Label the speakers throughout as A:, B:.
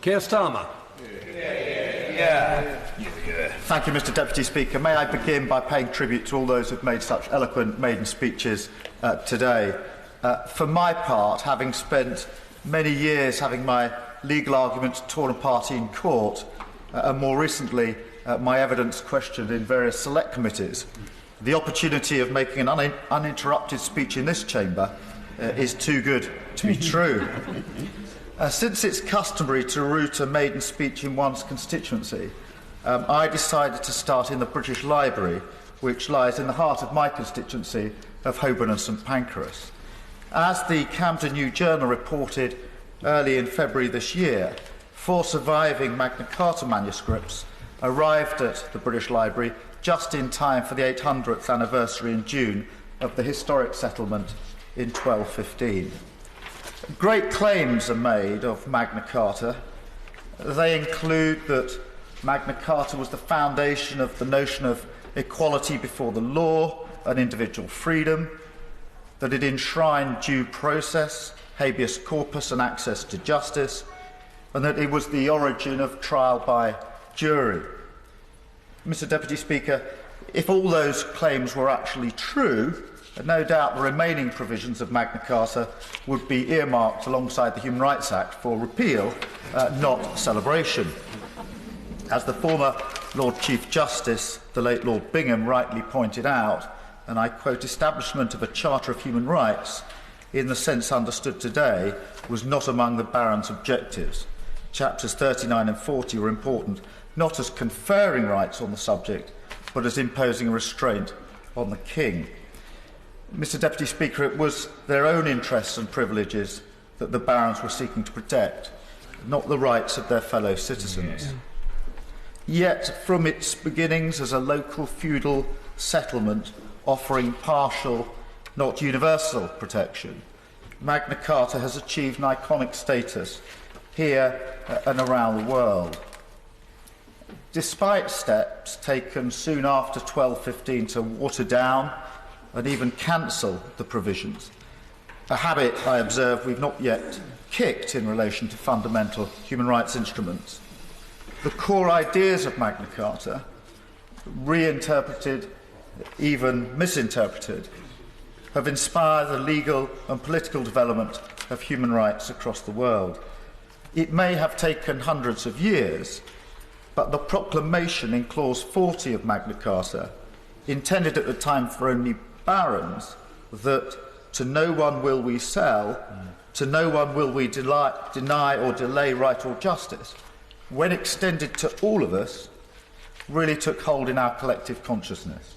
A: Keir Starmer.
B: Thank you, Mr. Deputy Speaker. May I begin by paying tribute to all those who have made such eloquent maiden speeches today. For my part, having spent many years having my legal arguments torn apart in court, and more recently my evidence questioned in various select committees, the opportunity of making an uninterrupted speech in this chamber is too good to be true. Since it's customary to root a maiden speech in one's constituency, I decided to start in the British Library, which lies in the heart of my constituency of Holborn and St Pancras. As the Camden New Journal reported early in February this year, 4 surviving Magna Carta manuscripts arrived at the British Library just in time for the 800th anniversary in June of the historic settlement in 1215. Great claims are made of Magna Carta. They include that Magna Carta was the foundation of the notion of equality before the law and individual freedom, that it enshrined due process, habeas corpus and access to justice, and that it was the origin of trial by jury. Mr. Deputy Speaker, if all those claims were actually true, no doubt the remaining provisions of Magna Carta would be earmarked alongside the Human Rights Act for repeal, not celebration. As the former Lord Chief Justice, the late Lord Bingham, rightly pointed out, and I quote, "Establishment of a Charter of Human Rights, in the sense understood today, was not among the Baron's objectives. Chapters 39 and 40 were important, not as conferring rights on the subject, but as imposing a restraint on the King." Mr. Deputy Speaker, it was their own interests and privileges that the Barons were seeking to protect, not the rights of their fellow citizens. Yet, from its beginnings as a local feudal settlement offering partial, not universal protection, Magna Carta has achieved an iconic status here and around the world. Despite steps taken soon after 1215 to water down and even cancel the provisions, a habit, I observe, we've not yet kicked in relation to fundamental human rights instruments, the core ideas of Magna Carta, reinterpreted, even misinterpreted, have inspired the legal and political development of human rights across the world. It may have taken hundreds of years, but the proclamation in Clause 40 of Magna Carta, intended at the time for only barons, that to no one will we sell, to no one will we deny or delay right or justice, when extended to all of us, really took hold in our collective consciousness.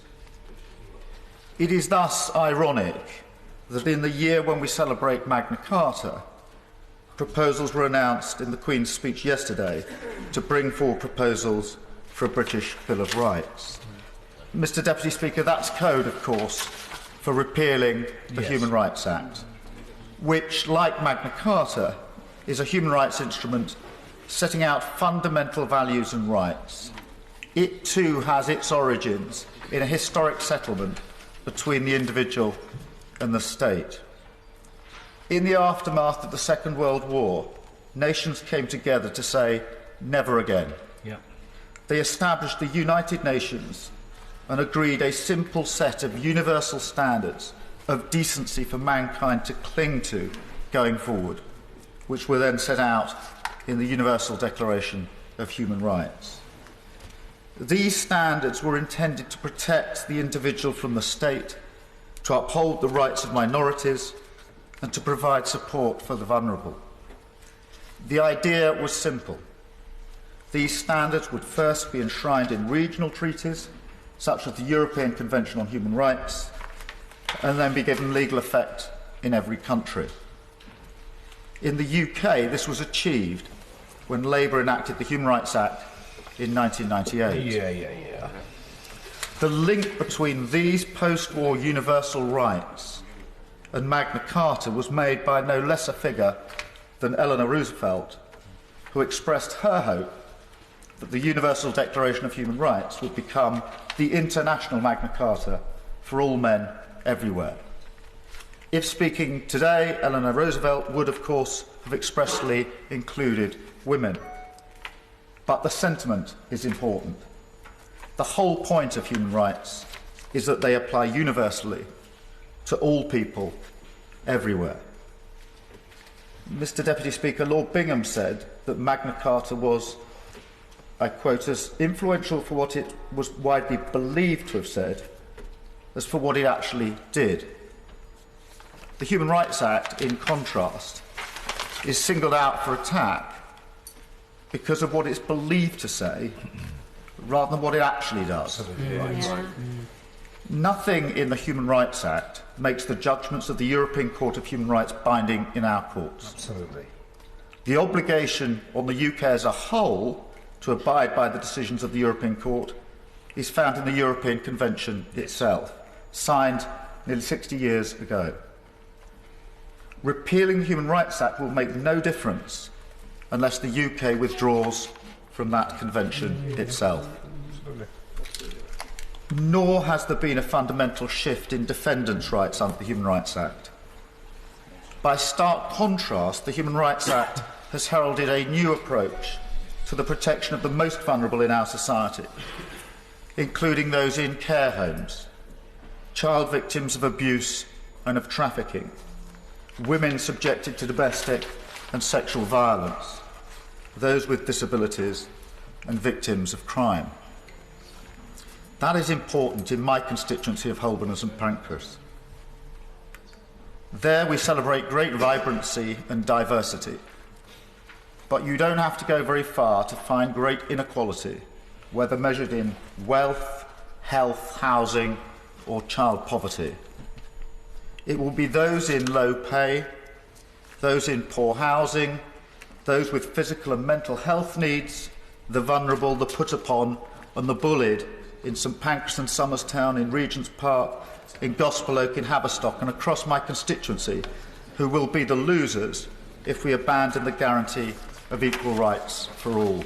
B: It is thus ironic that in the year when we celebrate Magna Carta, proposals were announced in the Queen's speech yesterday to bring forward proposals for a British Bill of Rights. Mr. Deputy Speaker, that's code, of course, for repealing the Human Rights Act, which, like Magna Carta, is a human rights instrument setting out fundamental values and rights. It too has its origins in a historic settlement between the individual and the state. In the aftermath of the Second World War, nations came together to say, never again. They established the United Nations and agreed a simple set of universal standards of decency for mankind to cling to going forward, which were then set out in the Universal Declaration of Human Rights. These standards were intended to protect the individual from the state, to uphold the rights of minorities, and to provide support for the vulnerable. The idea was simple. These standards would first be enshrined in regional treaties, such as the European Convention on Human Rights, and then be given legal effect in every country. In the UK, this was achieved when Labour enacted the Human Rights Act in 1998. The link between these post-war universal rights and Magna Carta was made by no less a figure than Eleanor Roosevelt, who expressed her hope that the Universal Declaration of Human Rights would become the international Magna Carta for all men everywhere. If speaking today, Eleanor Roosevelt would, of course, have expressly included women but the sentiment is important. The whole point of human rights is that they apply universally to all people, everywhere. Mr. Deputy Speaker, Lord Bingham said that Magna Carta was, I quote, as influential for what it was widely believed to have said as for what it actually did. The Human Rights Act, in contrast, is singled out for attack because of what it's believed to say rather than what it actually does. Nothing in the Human Rights Act makes the judgments of the European Court of Human Rights binding in our courts.
A: Absolutely.
B: The obligation on the UK as a whole to abide by the decisions of the European Court is found in the European Convention itself, signed nearly 60 years ago. Repealing the Human Rights Act will make no difference unless the UK withdraws from that convention itself. Nor has there been a fundamental shift in defendants' rights under the Human Rights Act. By stark contrast, the Human Rights Act has heralded a new approach to the protection of the most vulnerable in our society, including those in care homes, child victims of abuse and of trafficking, women subjected to domestic and sexual violence, those with disabilities and victims of crime. That is important in my constituency of Holborn and St Pancras. There we celebrate great vibrancy and diversity, but you don't have to go very far to find great inequality, whether measured in wealth, health, housing or child poverty. It will be those in low pay, those in poor housing, those with physical and mental health needs, the vulnerable, the put upon and the bullied in St Pancras and Somerstown, in Regent's Park, in Gospel Oak, in Haverstock and across my constituency, who will be the losers if we abandon the guarantee of equal rights for all.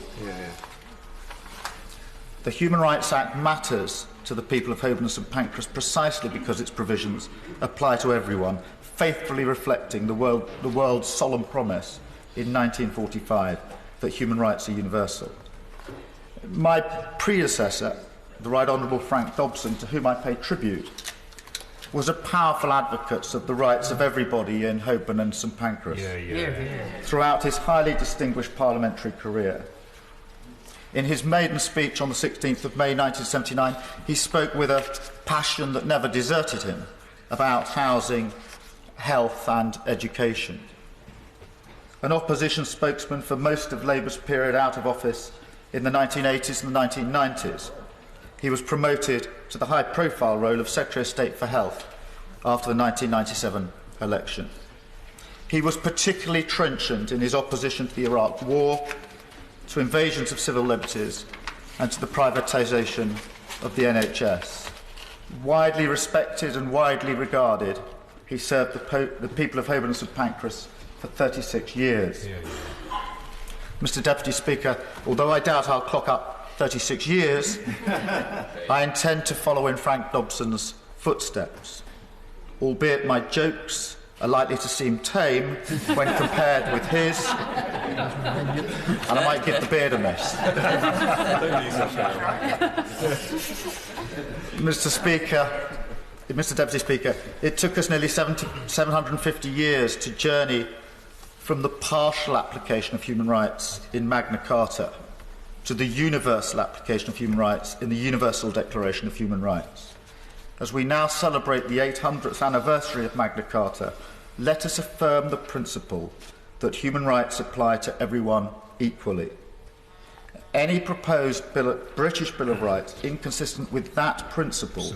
B: The Human Rights Act matters to the people of Holborn and St Pancras precisely because its provisions apply to everyone, faithfully reflecting the world's solemn promise in 1945 that human rights are universal. My predecessor, the Right Honourable Frank Dobson, to whom I pay tribute, was a powerful advocate of the rights of everybody in Holborn and St Pancras throughout his highly distinguished parliamentary career. In his maiden speech on the 16th of May 1979, he spoke with a passion that never deserted him about housing, health and education. An opposition spokesman for most of Labour's period out of office in the 1980s and the 1990s, he was promoted to the high-profile role of Secretary of State for Health after the 1997 election. He was particularly trenchant in his opposition to the Iraq War, to invasions of civil liberties and to the privatisation of the NHS. Widely respected and widely regarded, he served the people of Holborn and St Pancras for 36 years. Mr Deputy Speaker, although I doubt I'll clock up 36 years, I intend to follow in Frank Dobson's footsteps, albeit my jokes are likely to seem tame when compared with his, and I might give the beard a miss. Mr Deputy Speaker, it took us nearly 750 years to journey from the partial application of human rights in Magna Carta to the universal application of human rights in the Universal Declaration of Human Rights. As we now celebrate the 800th anniversary of Magna Carta, let us affirm the principle that human rights apply to everyone equally. Any proposed British Bill of Rights inconsistent with that principle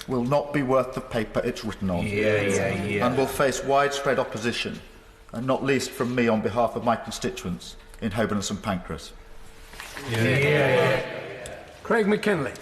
B: will not be worth the paper it's written on and will face widespread opposition, and not least from me on behalf of my constituents in Holborn and St Pancras.
C: Craig McKinley.